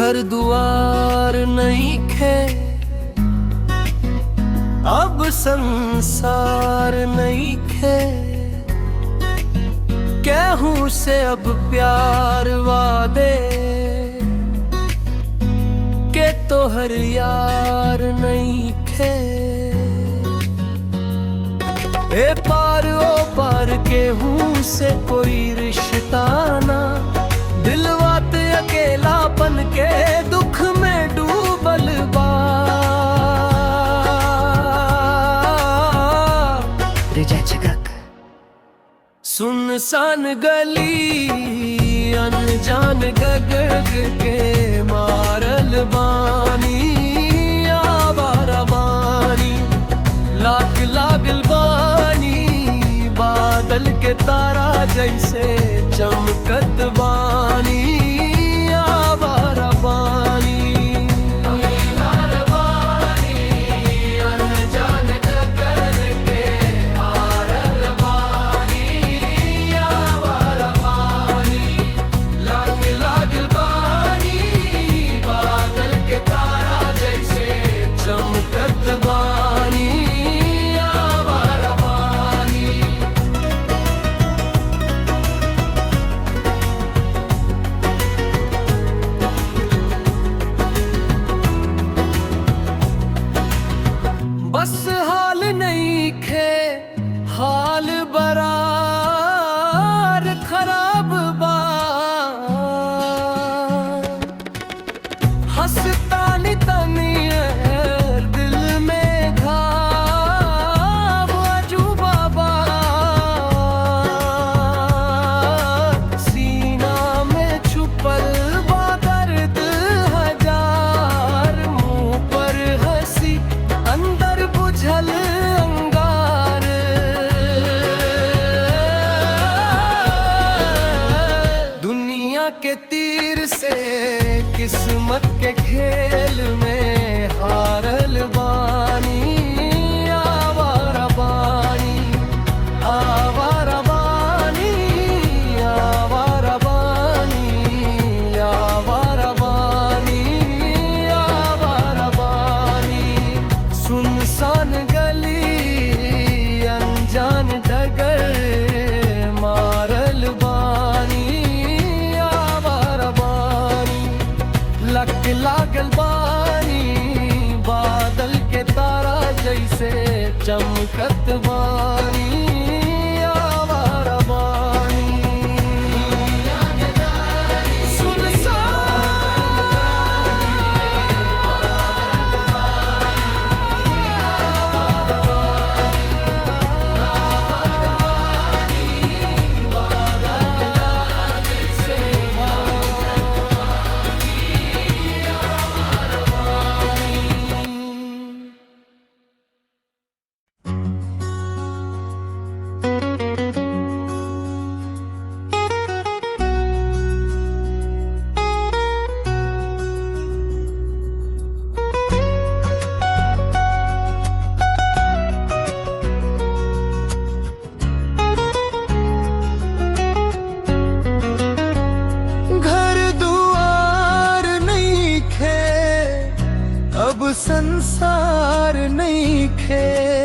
घर दुआर नहीं खे, अब संसार नहीं खे। कहूँ से अब प्यार वादे के तोहर यार नहीं खे। ए पार ओ पार केहू से कोई रिश्ता ना, दिलवात अकेलापन के दुख में डूबल बा। सुनसान गली अनजान गगग के मारल बानी, आवारा बानी लाग लागल बानी। बादल के तारा जैसे चमकत बानी, आवारा बानी। बस हाल नहीं खे, हाल बरार खराब बा। हंसता तनी दिल में घाव अजूबा बा। सीना में छुपल बा दर्द हजार, मुंह पर हंसी अंदर बुझल अंगार। दुनिया के तीर से किस्मत के खेल में हारल बानी, आवारा बानी। आवारा बानी, आवारा बानी, आवारा बानी, आवारा बानी। सुनसान गली अनजान डगर मारल बानी, आवारा बानी। लक लागल बानी बादल के तारा जैसे चमकत बानी, आवारा बानी। अब संसार नहीं खे।